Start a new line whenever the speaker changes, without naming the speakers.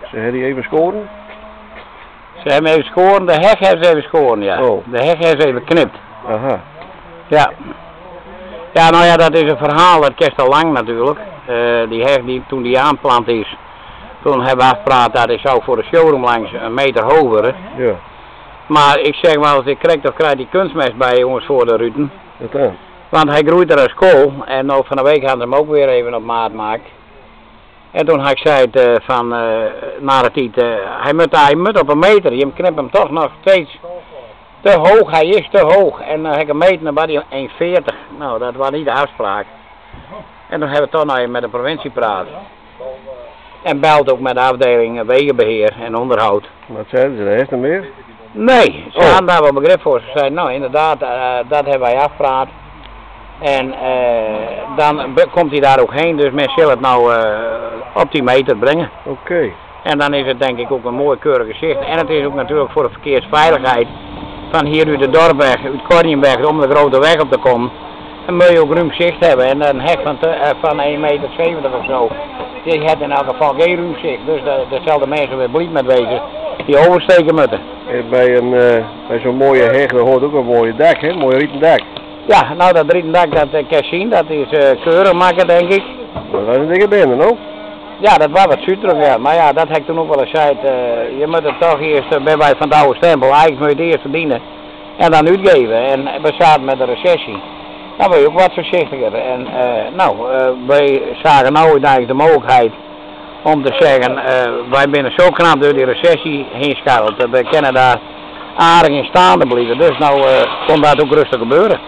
Ze hebben die even scoren?
Ze hebben even scoren, de heg hebben ze even scoren, ja.
Oh.
De heg hebben ze even geknipt.
Aha.
Ja. Ja, nou ja, dat is een verhaal, dat kerst al lang natuurlijk. Die heg, toen die aanplant is, toen hebben we afgepraat dat hij zou voor de showroom langs een meter hoger.
Ja.
Maar ik zeg wel, als ik krijg die kunstmest bij jongens voor de ruten.
Wat dan?
Want hij groeit er als kool en nou, van de week hadden ze hem ook weer even op maat gemaakt. En toen had ik gezegd van, na de tijd, hij moet op een meter, je knipt hem toch nog steeds te hoog, hij is te hoog. En dan heb ik gemeten, dan was hij 1,40. Nou, dat was niet de afspraak. En toen hebben we toch nog even met de provincie praten. En belt ook met de afdeling wegenbeheer en onderhoud.
Wat zeiden ze, daar heeft er meer?
Nee, ze hadden daar wel begrip voor. Ze zeiden, nou inderdaad, dat hebben wij afgepraat. En dan komt hij daar ook heen, dus men zal het nou op die meter brengen.
Oké.
En dan is het denk ik ook een mooi keurig gezicht. En het is ook natuurlijk voor de verkeersveiligheid van hier uit de Dorpweg, uit Kornienberg, om de grote weg op te komen. Dan moet je ook ruim zicht hebben. En een hek van 1,70 meter of zo, die heeft in elk geval geen ruim zicht. Dus dezelfde mensen weer blind met wezen, die oversteken moeten.
Bij zo'n mooie heg, daar hoort ook een mooie dak, hè? Een mooi rieten dak.
Ja, nou dat rieten dak, dat kan je zien, dat is keurig maken denk ik.
Dat was een dikke bende, no?
Ja, dat was wat zuurig, ja. Maar ja, dat heb ik toen ook wel eens gezegd. Je moet het toch eerst, bij wij van het oude stempel, eigenlijk moet je het eerst verdienen. En dan uitgeven. En we zaten met de recessie. Dan ben je ook wat voorzichtiger. En wij zagen nou eigenlijk de mogelijkheid om te zeggen, wij zijn zo knap door die recessie heen scharreld. We kunnen daar aardig in staande blijven. Dus nou kon dat ook rustig gebeuren.